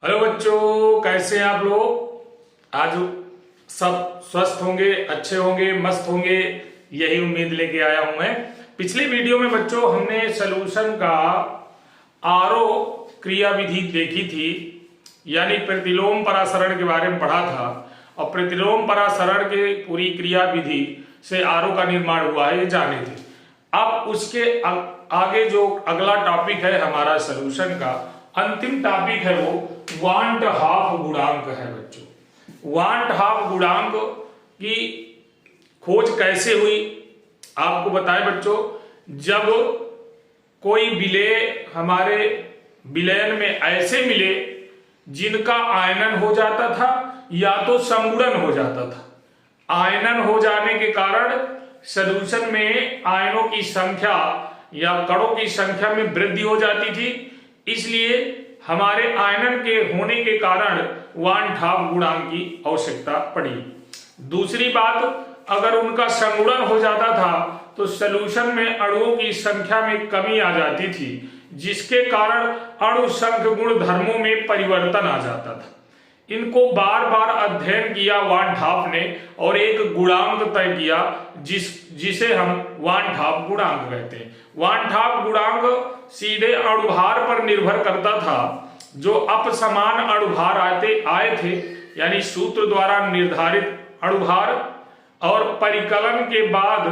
Hello बच्चों, कैसे हैं आप लोग। आज सब स्वस्थ होंगे, अच्छे होंगे, मस्त होंगे, यही उम्मीद लेके आया हूं मैं। पिछली वीडियो में बच्चों हमने सॉल्यूशन का आरओ क्रिया विधि देखी थी, यानी प्रतिलोम परासरण के बारे में पढ़ा था। और प्रतिलोम परासरण के पूरी क्रिया विधि से आरओ का निर्माण हुआ है, ये जाने थे। अब उसके आगे जो अगला टॉपिक है हमारा सॉल्यूशन का अंतिम टॉपिक है वो वांट हाफ गुणांक है बच्चों। वांट हाफ गुणांक की खोज कैसे हुई आपको बताएं बच्चों। जब कोई विलेय हमारे विलयन में ऐसे मिले जिनका आयनन हो जाता था या तो संगुणन हो जाता था। आयनन हो जाने के कारण सॉल्यूशन में आयनों की संख्या या कणों की संख्या में वृद्धि हो जाती थी, इसलिए हमारे आयनन के होने के कारण वांट हाफ गुणांक की आवश्यकता पड़ी। दूसरी बात, अगर उनका संगुणन हो जाता था तो सॉल्यूशन में अणुओं की संख्या में कमी आ जाती थी, जिसके कारण अणु संघ गुण धर्मों में परिवर्तन आ जाता था। इनको बार बार अध्ययन किया वांट हाफ ने और एक गुणांक तय किया जिसे हम वांट हाफ गुणांक कहते हैं। वांट हाफ गुणांक सीधे अणुभार पर निर्भर करता था। जो अपसमान अणुभार आए थे, यानी सूत्र द्वारा निर्धारित अणुभार और परिकलन के बाद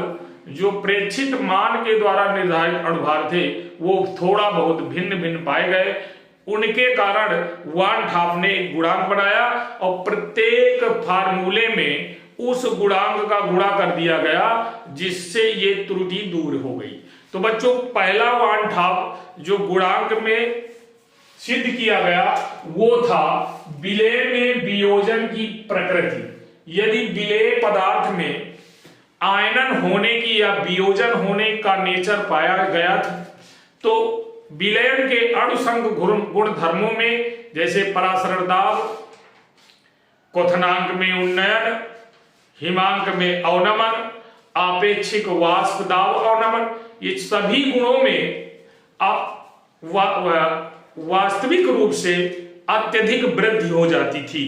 जो प्रेक्षित मान के द्वारा निर्धारित अणुभार थे, वो थोड़ा बहुत भिन्न भिन्न पाए गए। उनके कारण वांट हाफ ने एक गुणांक बनाया और प्रत्येक फार्मूले में उस गुणांक का गुणा कर दिया गया, जिससे ये त्रुटि दूर हो गई। तो बच्चों, पहला वांट हाफ जो गुणांक में सिद्ध किया गया वो था विलेय में वियोजन की प्रकृति। यदि विलेय पदार्थ में आयनन होने की या वियोजन होने का नेचर पाया गया था, तो विलयन के अणुसंघ गुण धर्मों में जैसे परासरण दाब, क्वथनांक में उन्नयन, हिमांक में अवनमन, आपेक्षिक वाष्प दाब अवनमन, ये सभी गुणों में वास्तविक रूप से अत्यधिक वृद्धि हो जाती थी।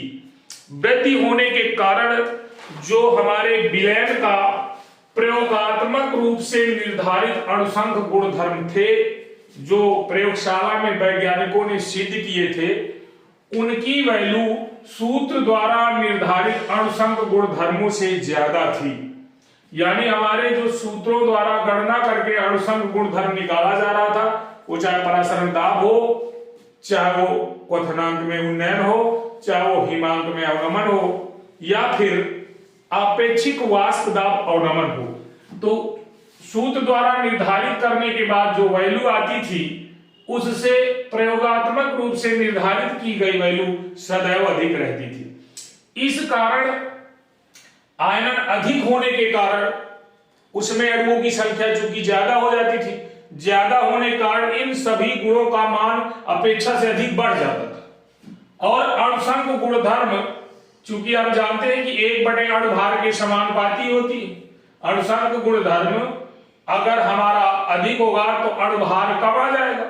वृद्धि होने के कारण जो हमारे विलयन का प्रयोगात्मक रूप से निर्धारित अणुसंघ गुण धर्म थे, जो प्रयोगशाला में वैज्ञानिकों ने सिद्ध किए थे, उनकी वैल्यू सूत्र द्वारा निर्धारित अणुसंघ गुण धर्मों से ज्यादा थी। यानी हमारे जो सूत्रों द्वारा गणना करके अणुसंघ गुण धर्म निकाला जा रहा था, वो चाहे परासरण दाब हो, चाहे वो क्वथनांक में उन्नयन हो, चाहे वो हिमांक में अवनमन हो, या फिर आपेक्षिक वाष्प दाब अवनमन हो, तो सूत्र द्वारा निर्धारित करने के बाद जो वैल्यू आती थी उससे प्रयोगात्मक रूप से निर्धारित की गई वैल्यू सदैव अधिक रहती थी। इस कारण आयनन अधिक होने के कारण उसमें अणुओं की संख्या चूंकि ज्यादा हो जाती थी, ज्यादा होने के कारण इन सभी गुणों का मान अपेक्षा से अधिक बढ़ जाता था। और अणुसंघ गुणधर्म, चूंकि हम जानते हैं कि 1/अणुभार के समानुपाती होती है। अणुसंघ गुणधर्म अगर हमारा अधिक होगा तो अणुभार कम आ जाएगा,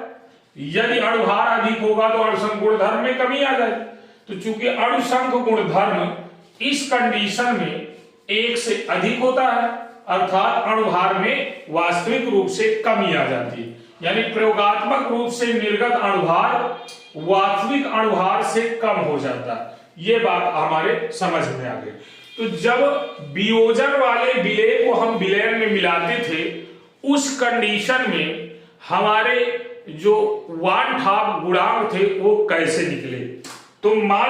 यदि अणुभार अधिक होगा तो अणुसंघ गुणधर्म में कमी आ जाएगी। तो चूंकि अणुसंघ गुणधर्म इस कंडीशन में 1 से अधिक होता है, अर्थात अणुभार में वास्तविक रूप से कमी आ जाती है। यानी प्रयोगात्मक रूप से निर्गत अणुभार वास्तविक अणुभार से कम हो जाता है। ये बात हमारे समझ में आ गई। तो जब वियोजन वाले विलेय को हम विलयन में मिलाते थे, उस कंडीशन में हमारे जो वांट हाफ गुणांक थे वो कैसे निकले। तो मान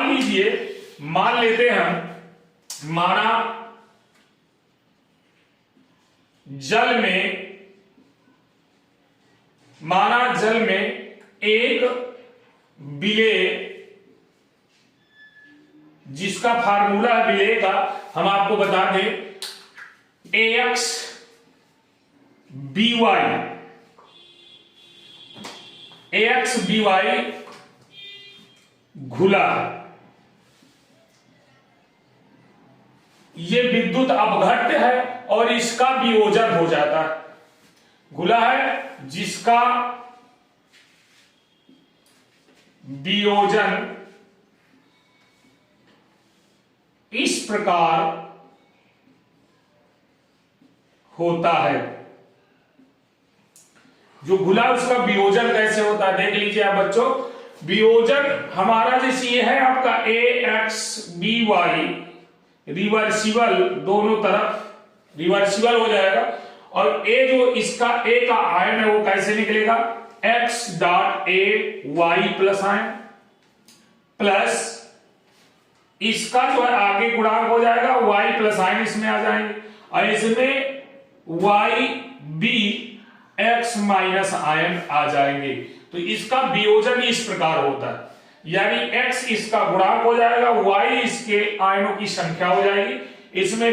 लेते हैं माना जल में एक विलेय जिसका फार्मूला है विलेय का, हम आपको बता दें, AXBY घुला, ये विद्युत अपघट्य है और इसका वियोजन हो जाता है। घुला है जिसका वियोजन प्रकार होता है। जो घुला उसका वियोजन कैसे होता है देख लीजिए आप बच्चों। वियोजन हमारा जैसे ये है आपका AXBY रिवर्सिबल, दोनों तरफ रिवर्सिबल हो जाएगा। और ए जो इसका ए का आयन है वो कैसे निकलेगा, X dot A Y plus ion plus इसका जो है आगे गुणांक हो जाएगा Y प्लस आयन इसमें आ जाएंगे, और इसमें YB X माइनस आयन आ जाएंगे। तो इसका वियोजन इस प्रकार होता है, यानी X इसका गुणांक हो जाएगा, Y इसके आयनों की संख्या हो जाएगी, इसमें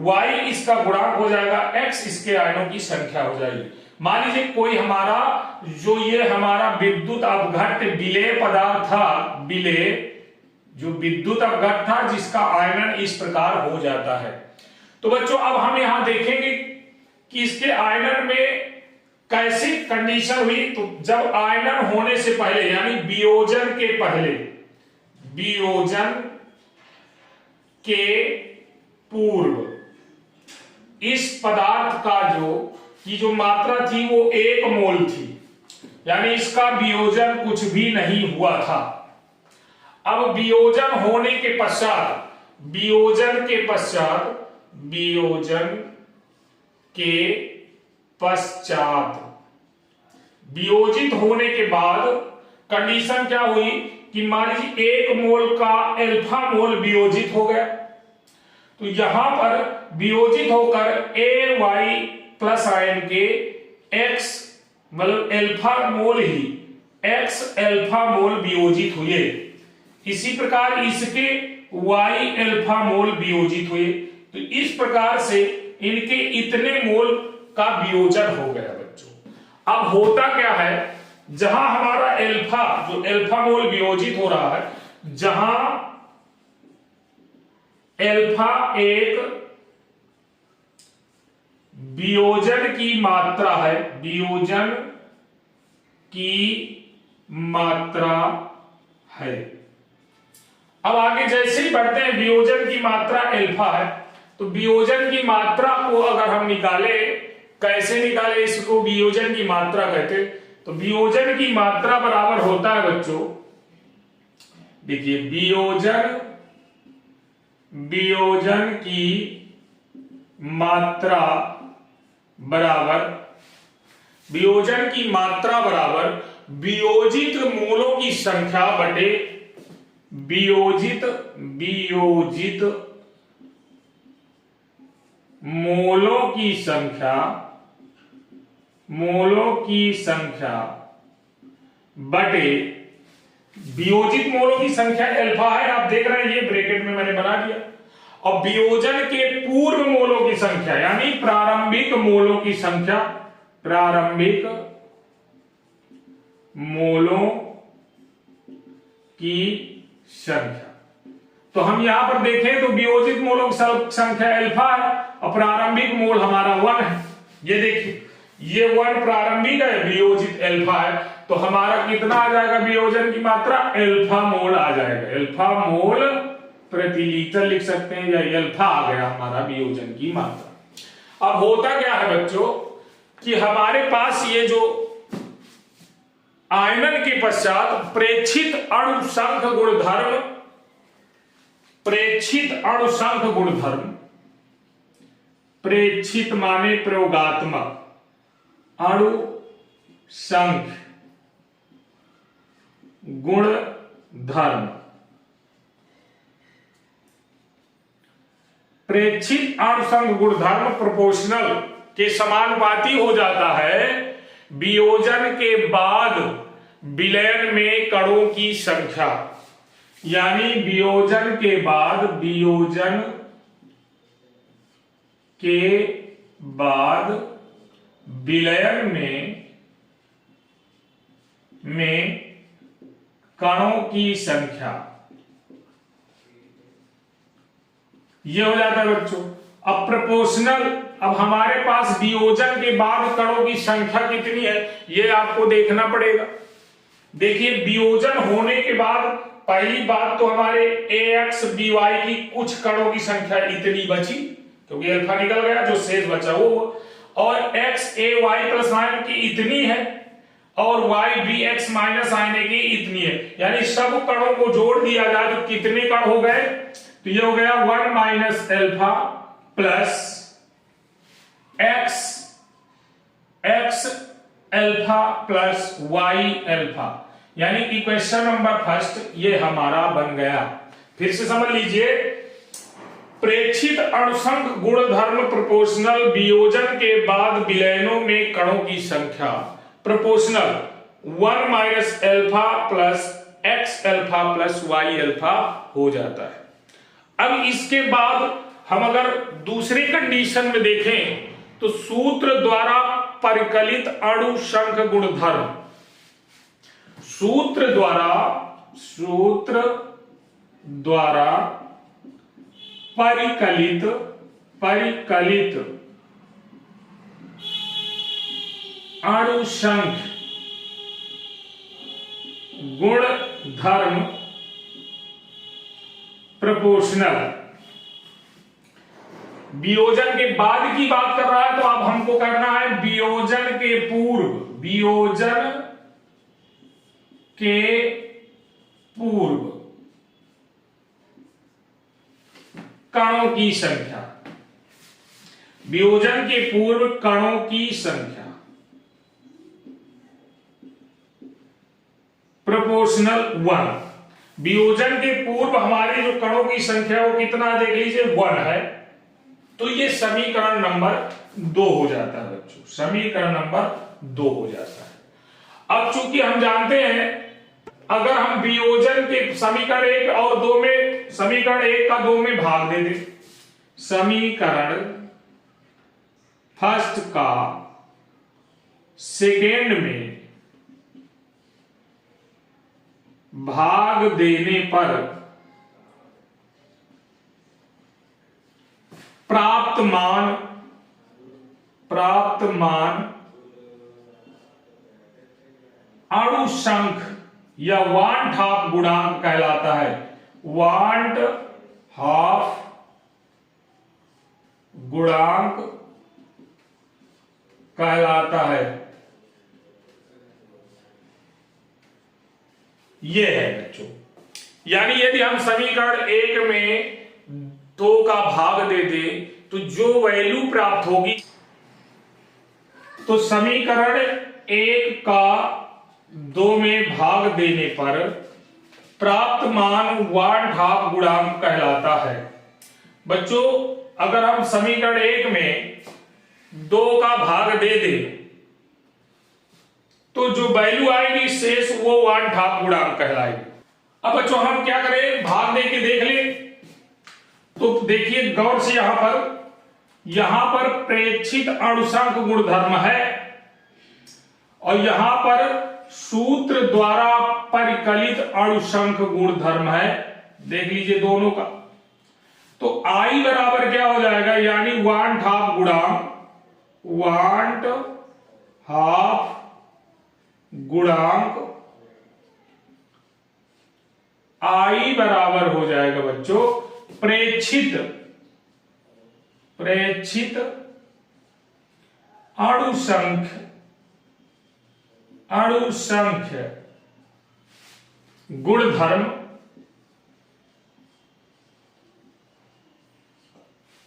Y इसका गुणांक हो जाएगा, X इसके आयनों की संख्या हो जाएगी। मान लीजिए कोई हमारा जो ये हमारा विद्युत अपघट्य विलेय पदार्थ था, विलेय जो विद्युत अपघट्य था जिसका आयनन इस प्रकार हो जाता है। तो बच्चों अब हम यहां देखेंगे कि इसके आयनन में कैसी कंडीशन हुई। तो जब आयनन होने से पहले यानी वियोजन के पहले, वियोजन के पूर्व इस पदार्थ का जो मात्रा थी वो 1 मोल थी, यानी इसका वियोजन कुछ भी नहीं हुआ था। अब वियोजन होने के पश्चात, वियोजन के पश्चात वियोजित होने के बाद कंडीशन क्या हुई कि मान लीजिए 1 मोल का अल्फा मोल वियोजित हो गया। तो यहां पर वियोजित होकर AY प्लस आयन के X मतलब अल्फा मोल ही X अल्फा मोल वियोजित हुए, इसी प्रकार इसके Y अल्फा मोल वियोजित हुए। तो इस प्रकार से इनके इतने मोल का वियोजन हो गया बच्चों। अब होता क्या है, जहां हमारा अल्फा जो अल्फा मोल वियोजित हो रहा है, जहां अल्फा एक वियोजन की मात्रा है, वियोजन की मात्रा है। अब आगे जैसे ही बढ़ते हैं, वियोजन की मात्रा अल्फा है, तो वियोजन की मात्रा को अगर हम निकाले, कैसे निकाले इसको, वियोजन की मात्रा कहते। तो वियोजन की मात्रा बराबर होता है बच्चों, देखिए वियोजन की मात्रा बराबर वियोजित मूलों की संख्या बटे वियोजित मोलों की संख्या बटे वियोजित मोलों की संख्या अल्फा है, आप देख रहे हैं ये ब्रैकेट में मैंने बना दिया। और वियोजन के पूर्व मोलों की संख्या यानी प्रारंभिक मोलों की संख्या, प्रारंभिक मोलों की संख्या। तो हम यहां पर देखें तो वियोजित मोलों की संख्या अल्फा है और प्रारंभिक मोल हमारा 1 है। ये देखिए ये 1 प्रारंभिक है, वियोजित अल्फा है, तो हमारा कितना आ जाएगा वियोजन की मात्रा, अल्फा मोल आ जाएगा। अल्फा मोल प्रति लीटर लिख सकते हैं, या अल्फा आ गया हमारा वियोजन की मात्रा। अब होता क्या है बच्चों कि हमारे पास ये जो आयनन के पश्चात प्रेक्षित अणुसंघ गुणधर्म, प्रेक्षित माने प्रयोगात्मक, अणुसंघ गुणधर्म, प्रेक्षित अणुसंघ गुणधर्म प्रोपोर्शनल के समानुपाती हो जाता है वियोजन के बाद विलयन में कणों की संख्या। यानी वियोजन के बाद विलयन में कणों की संख्या, ये हो जाता है बच्चों। अब प्रोपोर्शनल, अब हमारे पास वियोजन के बाद कणों की संख्या कितनी है ये आपको देखना पड़ेगा। देखिए वियोजन होने के बाद पहली बात तो हमारे ax by की कुछ कणों की संख्या इतनी बची, क्योंकि अल्फा निकल गया, जो शेष बचा वो, और x a y प्लस आने की इतनी है और y b x माइनस आने की इतनी है, यानी सब कणों को जोड़ दिया जाए तो कितने कण हो गए? तो ये हो गया 1 minus alpha plus x alpha plus y alpha, यानी इक्वेशन नंबर फर्स्ट ये हमारा बन गया। फिर से समझ लीजिए, प्रेक्षित अणुसंघ गुणधर्म प्रोपोर्शनल वियोजन के बाद विलयनों में कणों की संख्या proportional 1 minus alpha plus x alpha plus y alpha हो जाता है। अब इसके बाद हम अगर दूसरी कंडीशन में देखें तो सूत्र द्वारा परिकलित अणुसंघ गुणधर्म, सूत्र द्वारा परिकलित अणुसंघ गुणधर्म प्रोपोर्शनल, वियोजन के बाद की बात कर रहा है तो अब हमको करना है वियोजन के पूर्व कणों की संख्या, वियोजन के पूर्व कणों की संख्या प्रोपोर्शनल 1। वियोजन के पूर्व हमारे जो कणों की संख्या वो कितना देख लीजिए 1 है, तो ये समीकरण नंबर 2 हो जाता है बच्चों, समीकरण नंबर 2 हो जाता है। अब चूंकि हम जानते हैं अगर हम वियोजन के समीकरण 1 और 2 में, समीकरण 1 का 2 में भाग दे दें, समीकरण फर्स्ट का सेकेंड में भाग देने पर प्राप्त मान अणुसंघ या वांट हाफ गुणांक कहलाता है, वांट हाफ गुणांक कहलाता है। यह है बच्चों, यानी यदि हम समीकरण 1 में 2 का भाग दे दें तो जो वैल्यू प्राप्त होगी, तो समीकरण 1 का 2 में भाग देने पर प्राप्त मान वांट हाफ गुणांक कहलाता है। बच्चों अगर हम समीकरण 1 में 2 का भाग दे दें तो जो वैल्यू आएगी शेष वो वांट हाफ गुणांक कहलाएगी। अब बच्चों हम क्या करें, भाग दे के देख ले, तो देखिए गौर से यहां पर प्रेक्षित अणुसंघ गुणधर्म है और यहां पर सूत्र द्वारा परिकलित अणुसंघ गुणधर्म है, देख लीजिए दोनों का। तो I बराबर क्या हो जाएगा, यानी वांट हाफ गुणांक, वांट हाफ गुणांक I बराबर हो जाएगा बच्चों प्रेक्षित अणुसंघ गुणधर्म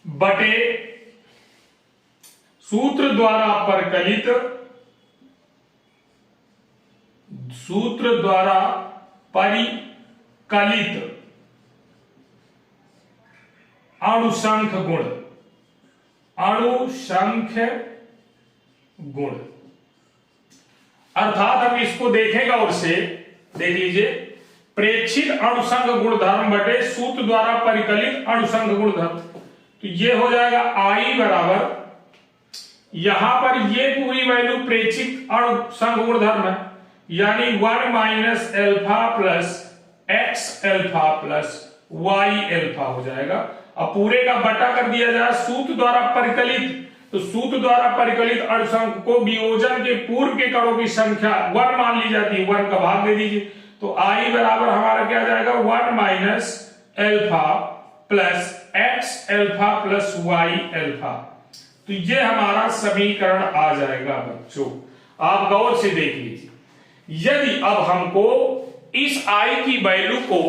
बटे सूत्र द्वारा परिकलित अणुसंघ गुण, अर्थात हम इसको देखेंगे और से देख लीजिए, प्रेक्षित अणुसंघ गुणधर्म बटे सूत्र द्वारा परिकलित अणुसंघ गुणधर्म, तो ये हो जाएगा I बराबर, यहां पर ये पूरी वैल्यू प्रेक्षित अणुसंघ गुणधर्म है, यानी 1 minus alpha plus x alpha plus y alpha हो जाएगा। अब पूरे का बटा कर दिया जाए सूत्र द्वारा परिकलित, तो सूत्र द्वारा परिकलित अणुसंघ को वियोजन के पूर्व के कणों की संख्या 1 मान ली जाती है, 1 का भाग दे दीजिए, तो I बराबर हमारा क्या जाएगा 1 minus alpha plus x alpha plus y alpha. तो ये हमारा समीकरण आ जाएगा बच्चों, आप गौर से देख लीजिए। यदि अब हमको इस I की वैल्यू को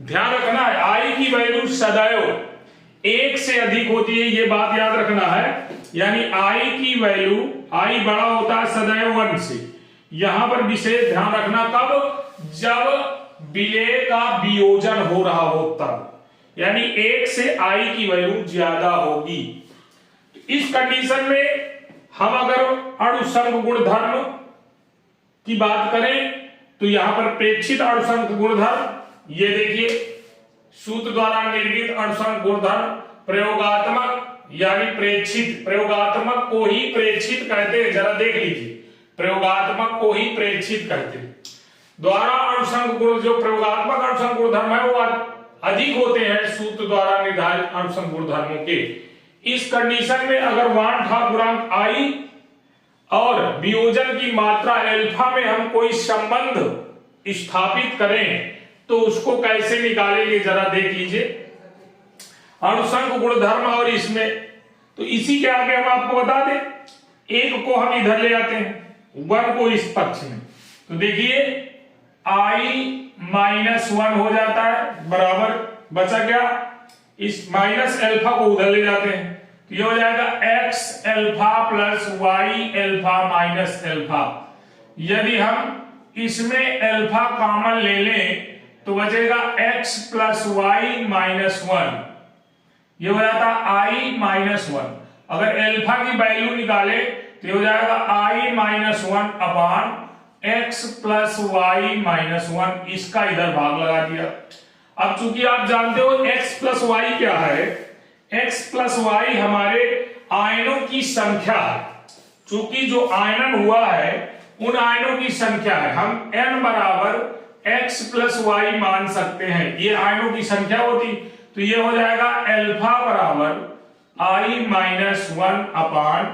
ध्यान रखना है, I की वैल्यू सदैव 1 से अधिक होती है, ये बात याद रखना है। यानी I की वैल्यू, I बड़ा होता है सदैव 1 से। यहां पर विशेष ध्यान रखना कब, जब विलेय का वियोजन हो रहा हो तब, यानी 1 से I की वैल्यू ज्यादा होगी। इस कंडीशन में हम अगर अणुसंघ गुणधर्म की बात करें तो यहां पर प्रेक्षित अणुसंघ गुणधर्म, ये देखिए सूत्र द्वारा निर्मित अणुसंघ गुणधर्म प्रयोगात्मक यानी प्रेक्षित, प्रयोगात्मक को ही प्रेक्षित कहते हैं, जरा देख लीजिए, प्रयोगात्मक को ही प्रेक्षित कहते हैं। द्वारा अणुसंघ गुण, जो प्रयोगात्मक अणुसंघ गुणधर्म है वो अधिक होते हैं सूत्र द्वारा निर्धारित अणुसंघ गुणधर्मों के। इस कंडीशन में अगर वांछा गुणांक I और वियोजन की मात्रा एल्फा में हम कोई संबंध स्थापित करें तो उसको कैसे निकालेंगे, जरा देख लीजिए। अणुसंघ गुणधर्म और इसमें, तो इसी के आगे हम आपको बता दें, एक को हम इधर ले आते हैं, 1 को इस पक्ष में, तो देखिए I-1 हो जाता है, बराबर बचा क्या, इस माइनस एल्फा को उधर ले जाते हैं, तो ये हो जाएगा x alpha plus y alpha minus alpha. यदि हम इसमें एल्फा कॉमन ले लें तो बचेगा x प्लस वाई माइनस 1, ये हो जाता I-1। अगर एल्फा की वैल्यू निकाले तो ये हो जाएगा I-1 अपान x प्लस वाई माइनस 1, इसका इधर भाग लगा दिया। अब चूंकि आप जानते हो x प्लस वाई क्या है, x प्लस वाई हमारे आयनों की संख्या है। चूंकि जो आयनन हुआ है उन आयनों की संख्या है, हम n बराबर x प्लस वाई मान सकते हैं, ये आयनों की संख्या होती, तो ये हो जाएगा एल्फा बराबर I-1 अपान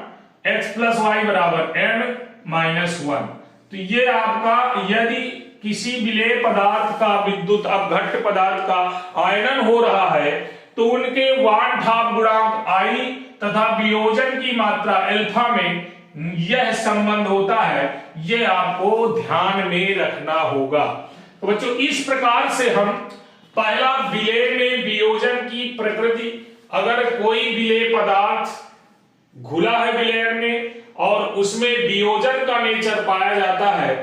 x प्लस वाई बराबर n-1। तो ये आपका, यदि किसी विलेय पदार्थ का, विद्युत अपघट्ट पदार्थ का आयनन हो रहा है तो उनके वांछा गुणांक I तथा वियोजन की मात्रा एल्फा में यह संबंध होता है, यह आपको ध्यान में रखना होगा। तो बच्चों इस प्रकार से हम पहला विलेय में वियोजन की प्रकृति, अगर कोई विलेय पदार्थ घुला है विलेय में और उसमें वियोजन का नेचर पाया जाता है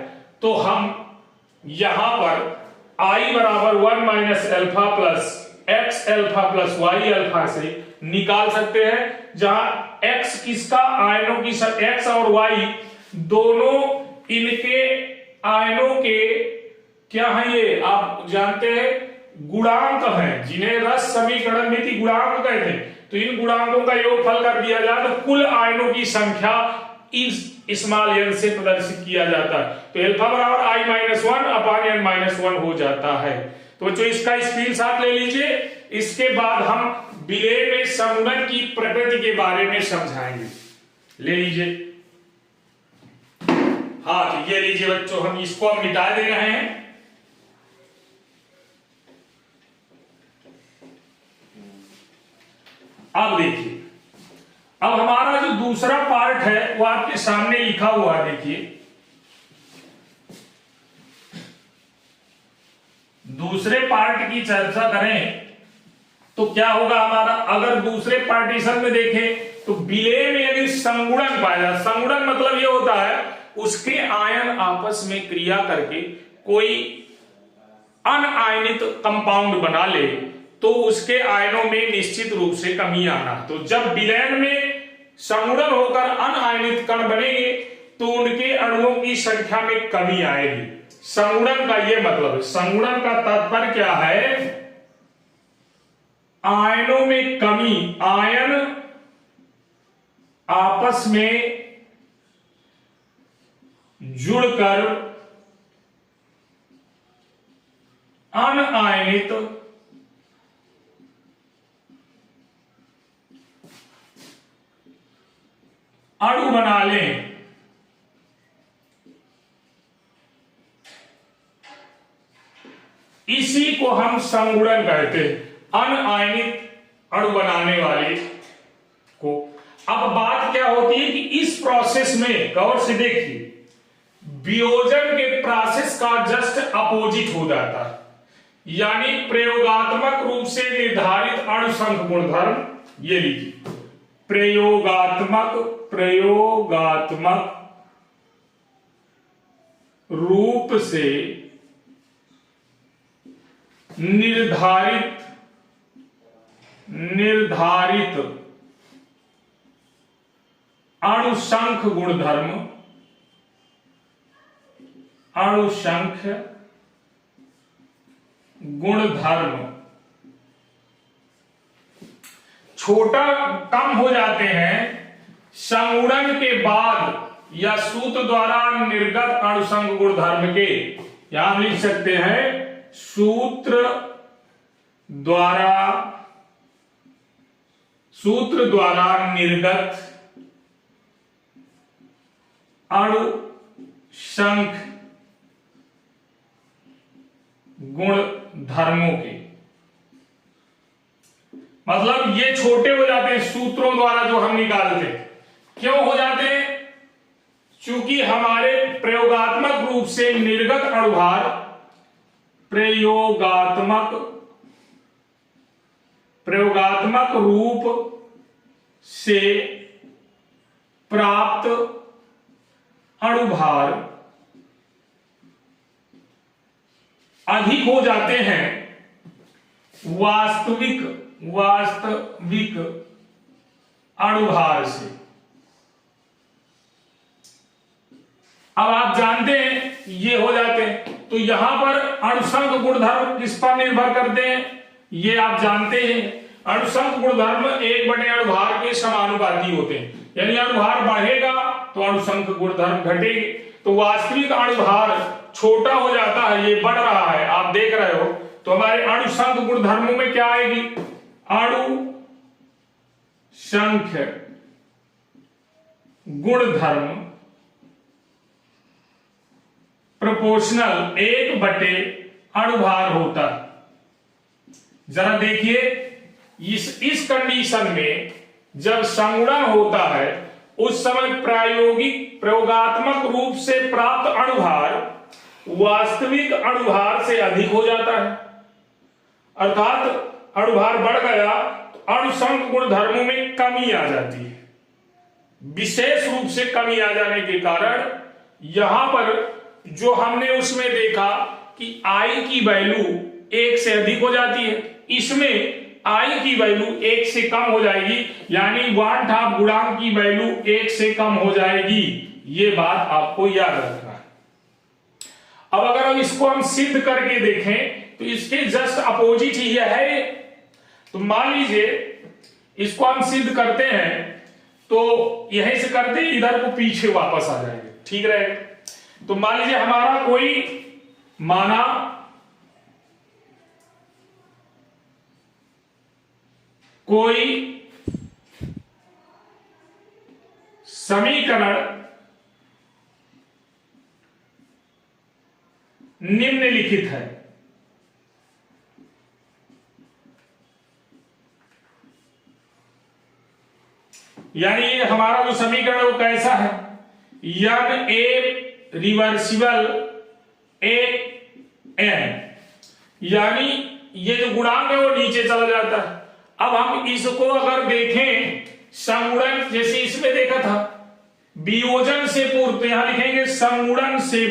तो हम यहां पर I बराबर 1 minus alpha plus x alpha plus y alpha से निकाल सकते हैं, जहां x किसका, आयनों की, x और y दोनों इनके आयनों के क्या है, ये आप जानते हैं गुणांक हैं, जिन्हें रस समीकरण में गुणांक कहते हैं। तो इन गुणांकों का योगफल कर दिया जाए तो कुल आयनों की संख्या इस स्मॉल n से प्रदर्शित किया जाता है। तो एल्फा बराबर I-1 अपान n-1 हो जाता है। तो बच्चों इसका स्क्रीनशॉट ले लीजिए। इसके बाद हम विलेय में संगुणन की प्रकृति के बारे में समझाएंगे। ले लीजिए, हाँ तो ये लीजिए बच्चों, हम इसको अब मिटा दे रहे हैं। अब देखिए, अब हमारा जो दूसरा पार्ट है वो आपके सामने लिखा हुआ है, देखिए दूसरे पार्ट की चर्चा करें तो क्या होगा हमारा, अगर दूसरे पार्टीशन में देखें तो विलेय में यदि संगुणन पाया जाए, संगुणन मतलब ये होता है उसके आयन आपस में क्रिया करके कोई अनआयनित कंपाउंड बना ले तो उसके आयनों में निश्चित रूप से कमी आना। तो जब विलयन में संगुणन होकर अनआयनित कण बनेंगे तो उनके अणुओं की संख्या में कमी आएगी। संगुणन का यह मतलब है, संगुणन का तात्पर्य क्या है, आयनों में कमी, आयन आपस में जुड़कर अनआयनित अणु बना लें। हम संगुणन कहते हैं, अनआयनिक अणु बनाने वाले को। अब बात क्या होती है कि इस प्रोसेस में गौर से देखिए, वियोजन के प्रोसेस का जस्ट अपोजिट हो जाता है, यानी प्रयोगात्मक रूप से निर्धारित अणुसंघ गुणधर्म, ये लीजिए प्रयोगात्मक रूप से निर्धारित अणुसंख्य गुणधर्म छोटा कम हो जाते हैं संगुणन के बाद या सूत्र द्वारा निर्गत अणुसंघ गुणधर्म के। यहां लिख सकते हैं सूत्र द्वारा निर्गत अणुसंघ गुणधर्मों के। मतलब ये छोटे हो जाते हैं सूत्रों द्वारा जो हम निकालते हैं। क्यों हो जाते हैं? क्योंकि हमारे प्रयोगात्मक रूप से निर्गत अणुभार प्रयोगात्मक रूप से प्राप्त अणुभार अधिक हो जाते हैं वास्तविक अणुभार से। अब आप जानते हैं ये हो जाते हैं, तो यहां पर अणुसंघ गुणधर्म किस पर निर्भर करते हैं ये आप जानते हैं। अणुसंघ गुणधर्म 1/, अणुभार के समानुपाती होते हैं, यानी अणुभार बढ़ेगा तो अणुसंघ गुणधर्म घटेगी। तो वास्तविक अणुभार छोटा हो जाता है, ये बढ़ रहा है, आप देख रहे हो, तो हमारे अणुसंघ गुणधर्मों में क्या आएगी? अणुसंख्य गुणधर्म प्रोपोर्शनल 1/, अणुभार होता है। जरा देखिए इस कंडीशन में जब संगुणन होता है उस समय प्रयोगात्मक रूप से प्राप्त अणुभार वास्तविक अणुभार से अधिक हो जाता है, अर्थात अणुभार बढ़ गया तो अणुसंघ गुणधर्मों में कमी आ जाती है। विशेष रूप से कमी आ जाने के कारण यहां पर जो हमने उसमें देखा कि I की वैल्यू 1 से अधिक हो जाती है, इसमें I की वैल्यू 1 से कम हो जाएगी, यानी 1/2 गुणांक की वैल्यू 1 से कम हो जाएगी। ये बात आपको याद रखना है। अब अगर हम इसको सिद्ध करके देखें तो इसके जस्ट अपोजिट ही है। तो मान लीजिए इसको हम सिद्ध करते हैं तो यहीं से करते इधर को पीछे वापस आ जाएंगे, ठीक रहेगा। तो मान लीजिए हमारा कोई समीकरण निम्नलिखित है। यानी हमारा जो समीकरण है वो कैसा है? यन ए रिवर्सिबल n, यानी ये जो गुणांक है वो नीचे चला जाता है। अब हम इसको अगर देखें संगुणन, जैसे इसमें देखा था वियोजन से पूर्व, तो यहां लिखेंगे संगुणन से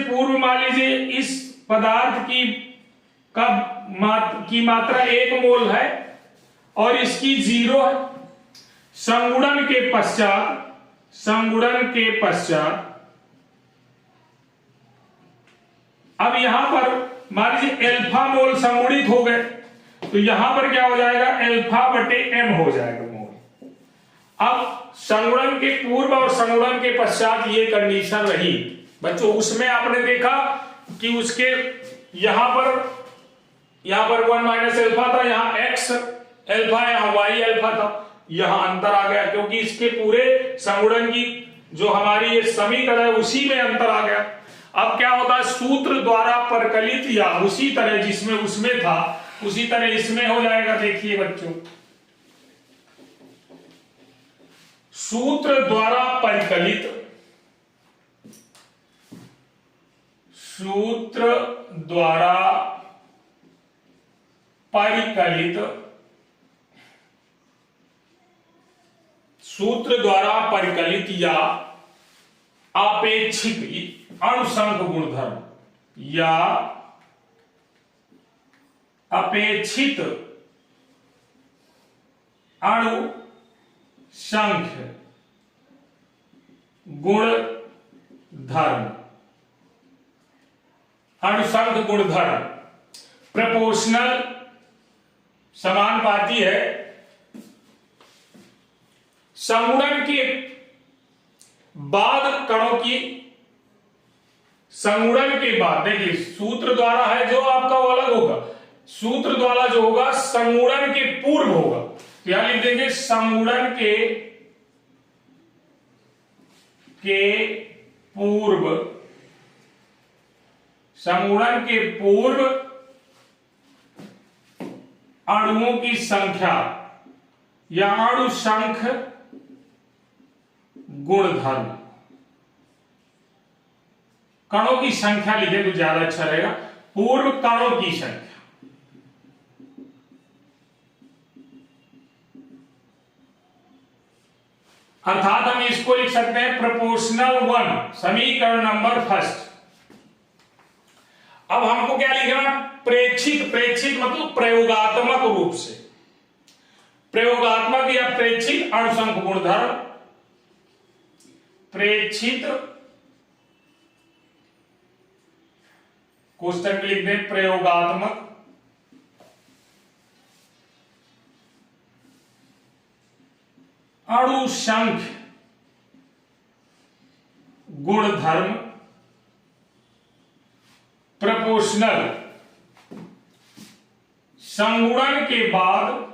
पूर्व मान लीजिए इस पदार्थ की मात्रा 1 मोल है और इसकी 0 है। संगुणन के पश्चात अब यहां पर मान लीजिए अल्फा मोल संगुणित हो गए, तो यहां पर क्या हो जाएगा? अल्फा/m हो जाएगा मोल। अब संगुणन के पूर्व और संगुणन के पश्चात ये कंडीशन रही बच्चों। उसमें आपने देखा कि उसके यहां पर 1 - अल्फा था, यहां x अल्फा, यहां y अल्फा था, यहां अंतर आ गया क्योंकि इसके पूरे संगुणन की जो हमारी ये समीकरण है उसी में अंतर आ गया। अब क्या होता है, सूत्र द्वारा परिकलित या उसी तरह जिसमें उसमें था उसी तरह इसमें हो जाएगा। देखिए बच्चों, सूत्र द्वारा परिकलित, सूत्र द्वारा परिकलित, सूत्र द्वारा परिकलित या अपेक्षित अणुसंघ गुणधर्म या अपेक्षित अणुसंघ गुणधर्म, अणुसंघ गुणधर्म प्रपोर्शनल समानुपाती है। संगुणन के बाद कणों की, संगुणन के बाद देखिए सूत्र द्वारा है जो आपका वो अलग होगा, सूत्र द्वारा जो होगा संगुणन के पूर्व होगा। तो यहां लिख देंगे संगुणन के पूर्व, संगुणन के पूर्व अणुओं की संख्या या अणुसंख्य गुणधर्म, कणों की संख्या लिखे तो ज्यादा अच्छा रहेगा, पूर्व कणों की संख्या। अर्थात हम इसको लिख सकते हैं प्रोपोर्शनल वन, समीकरण नंबर फर्स्ट। अब हमको क्या लिखना, प्रेक्षित, प्रेक्षित मतलब प्रयोगात्मक रूप से, प्रयोगात्मक या प्रेक्षित अणुसंख्य गुणधर्म, प्रेक्षित कोष्टक लिख दें प्रयोगात्मक अणुसंख्य गुणधर्म प्रोपोर्शनल, संगुणन के बाद,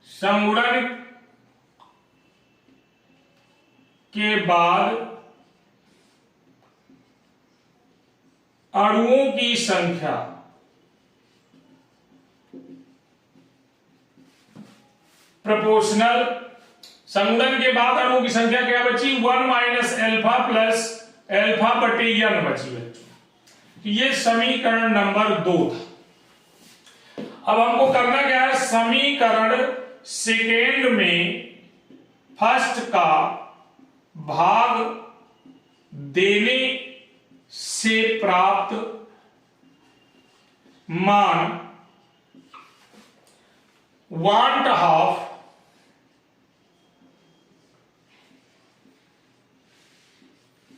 संगुणन के बाद अणुओं की संख्या, प्रोपोर्शनल, संगुणन के बाद अणुओं की संख्या क्या बची, 1 माइनस एल्फा प्लस एल्फा बटे n बची बच्चों। ये समीकरण नंबर 2 था। अब हमको करना क्या है, समीकरण सेकेंड में फर्स्ट का भाग देने से प्राप्त मान वांट हाफ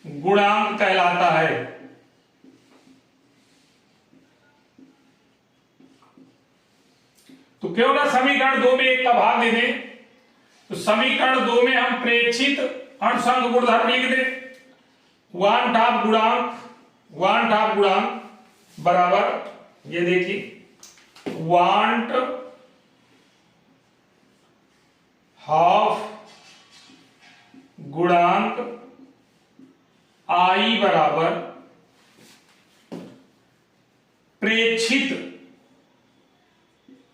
गुणांक कहलाता है। तो क्यों ना समीकरण 2 में 1 का भाग दे दें, तो समीकरण 2 में हम प्रेक्षित अणुसंख्य गुणधर्म लिख दें, वांट हाफ गुणांक, वांट हाफ गुणांक बराबर ये देखिए वांट हाफ गुणांक आई बराबर प्रेक्षित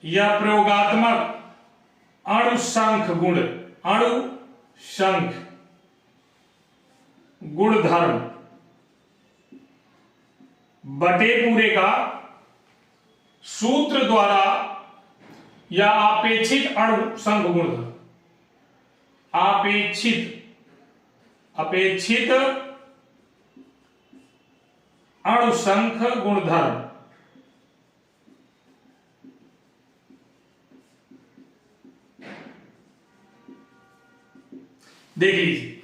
या प्रयोगात्मक अणुसंख्य गुण, अणुसंख्य गुणधर्म बटे पूरे का सूत्र द्वारा या अपेक्षित अणुसंख्य गुणधर्म, अपेक्षित, अपेक्षित अणुसंख्य गुणधर्म देख लीजिए,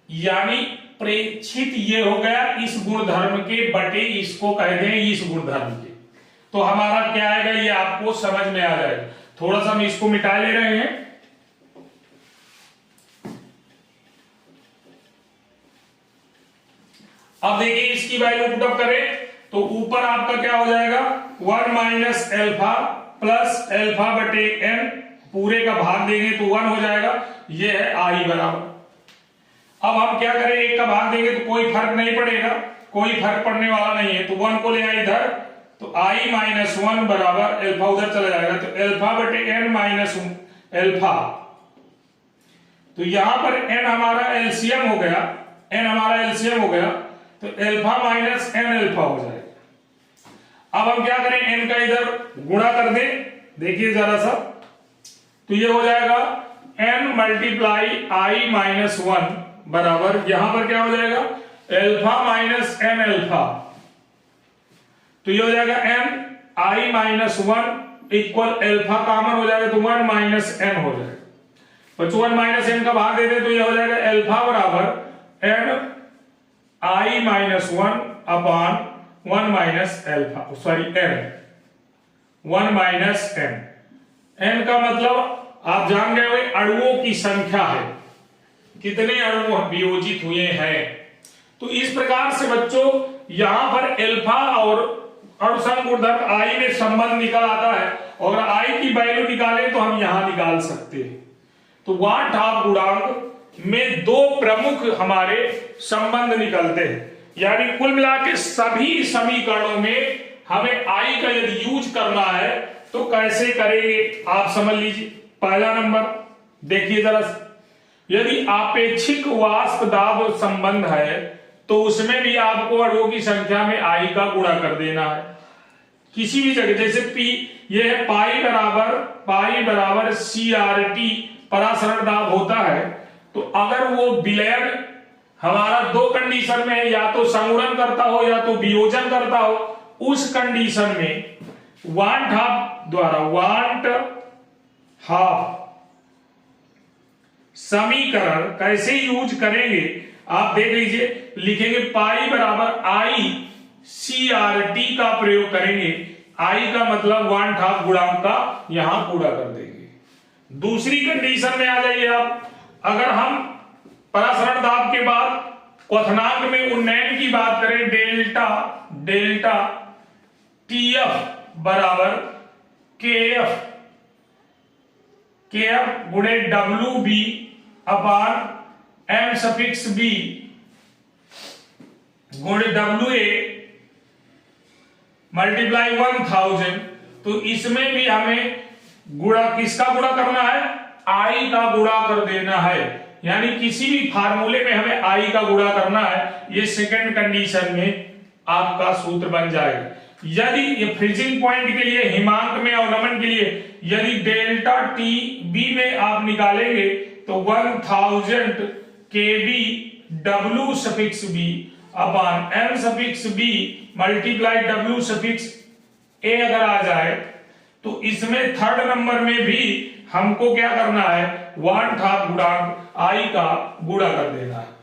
यानी प्रेक्षित ये हो गया इस गुणधर्म के बटे इसको कहते हैं इस गुणधर्म के। तो हमारा क्या आएगा ये आपको समझ में आ जाएगा। थोड़ा सा हम इसको मिटा ले रहे हैं। अब देखिए इसकी वैल्यू पुटअप करें तो ऊपर आपका क्या हो जाएगा 1 माइनस एल्फा प्लस एल्फा बटे n पूरे का भाग देंगे तो 1 हो जाएगा। ये है आई बराबर। अब हम क्या करें, एक का भाग देंगे तो कोई फर्क नहीं पड़ेगा, कोई फर्क पड़ने वाला नहीं है, तो 1 को ले आए इधर, तो i माइनस 1 बराबर एल्फा उधर चला जाएगा, तो एल्फा बटे n माइनस एल्फा। तो यहां पर n हमारा एलसीएम हो गया, n हमारा एलसीएम हो गया, तो एल्फा माइनस n एल्फा हो जाएगा। अब हम क्या करें, n का इधर गुणा कर दें, देखिए जरा सा, तो ये हो जाएगा n मल्टीप्लाई i माइनस 1 बराबर, यहां पर क्या हो जाएगा, एल्फा माइनस n एल्फा। तो ये हो जाएगा n i minus 1 equal alpha common हो जाएगा, तो 1 माइनस n हो जाएगा। बच्चों 1 माइनस n का भाग दे दे तो ये हो जाएगा एल्फा बराबर n i minus 1 upon 1 minus alpha, sorry n, 1 minus n। n का मतलब आप जान गए हुए अणुओं की संख्या है, कितने अणु वियोजित हुए हैं। तो इस प्रकार से बच्चों यहां पर एल्फा और अणुसंग गुणधर्म आई में संबंध निकल आता है, और आई की वैल्यू निकालें तो हम यहां निकाल सकते हैं। तो वान ठाप गुणांक में दो प्रमुख हमारे संबंध निकलते हैं, यानी कुल मिला के सभी समीकरणों में हमें आई का यदि यूज करना है तो कैसे करेंगे आप समझ लीजिए। पहला नंबर देखिए जरा, यदि आपेक्षिक वाष्प दाब संबंध है तो उसमें भी आपको अणुओं की संख्या में आई का गुणा कर देना है किसी भी जगह। जैसे पी ये है पाई बराबर CRT परासरण दाब होता है, तो अगर वो विलयन हमारा दो कंडीशन में है, या तो संगुणन करता हो या तो वियोजन करता हो, उस कंडीशन में वांट हाफ द्वारा वांट हाफ समीकरण कैसे यूज करेंगे आप देख लीजिए। लिखेंगे पाई बराबर आई CRT का प्रयोग करेंगे, आई का मतलब वांट हाफ गुणांक का यहां पूरा कर देंगे। दूसरी कंडीशन में आ जाइए आप, अगर हम परासरण दाब के बाद क्वथनांक में उन्नयन की बात करें, डेल्टा TF बराबर KF गुणे WB अपान M⁴B गुणे WA मल्टीप्लाई 1000। तो इसमें भी हमें गुणा किसका गुणा करना है, आई का गुणा कर देना है, यानी किसी भी फार्मूले में हमें आई का गुणा करना है। ये सेकंड कंडीशन में आपका सूत्र बन जाएगा। यदि ये फ्रीजिंग पॉइंट के लिए, हिमांक में अवनमन के लिए यदि डेल्टा TB में आप निकालेंगे तो 1000 KB W⁴B upon M⁴B multiply W⁴A अगर आ जाए तो इसमें थर्ड नंबर में भी हमको क्या करना है, वान ठाप गुणांक आई का गुणा कर देना है।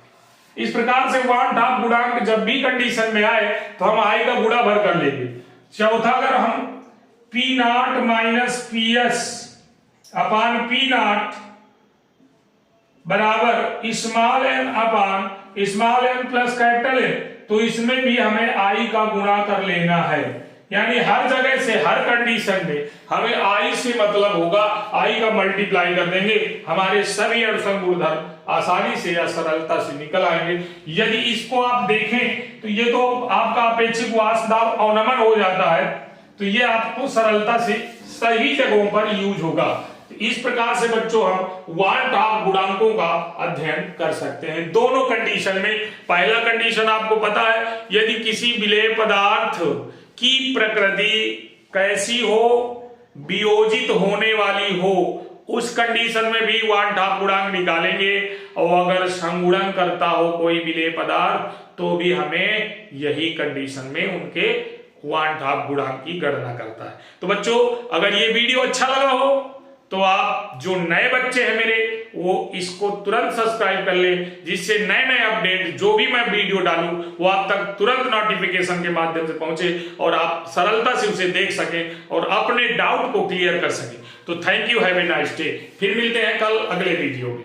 इस प्रकार से वान ठाप गुणांक जब भी कंडीशन में आए तो हम आई का गुणा भर कर लेंगे। चौथा, अगर हम P0 माइनस PS अपान P0 बराबर स्मॉल n अपान small n plus capital N, तो इसमें भी हमें आई का गुणा कर लेना है। यानी हर जगह से, हर कंडीशन में हमें आई से मतलब होगा, आई का मल्टीप्लाई कर देंगे, हमारे सभी अणुसंग गुणधर्म आसानी से या सरलता से निकल आएंगे। यदि इसको आप देखें तो ये तो आपका अपेक्षिक वाष्प दाब अवनमन हो जाता है, तो ये आपको सरलता से सही जगहों पर यूज होगा। तो इस प्रकार से बच्चों हम वान ठाप गुणांकों का अध्ययन कर सकते हैं दोनों कंडीशन में। पहला कंडीशन आपको पता है, यदि किसी विलेय पदार्थ की प्रकृति कैसी हो, वियोजित होने वाली हो, उस कंडीशन में भी वान ठाप गुणांक निकालेंगे। और अगर संगुणन करता हो कोई विलेय पदार्थ तो भी हमें यही कंडीशन में उनके वान ठाप गुणांक की गणना करता है। तो बच्चों अगर ये वीडियो अच्छा लगा हो तो आप जो नए बच्चे हैं मेरे, वो इसको तुरंत सब्सक्राइब कर ले, जिससे नए नए अपडेट जो भी मैं वीडियो डालूं वो आप तक तुरंत नोटिफिकेशन के माध्यम से पहुंचे और आप सरलता से उसे देख सकें और अपने डाउट को क्लियर कर सकें। तो thank you, have a nice day. फिर मिलते हैं कल अगले वीडियो में।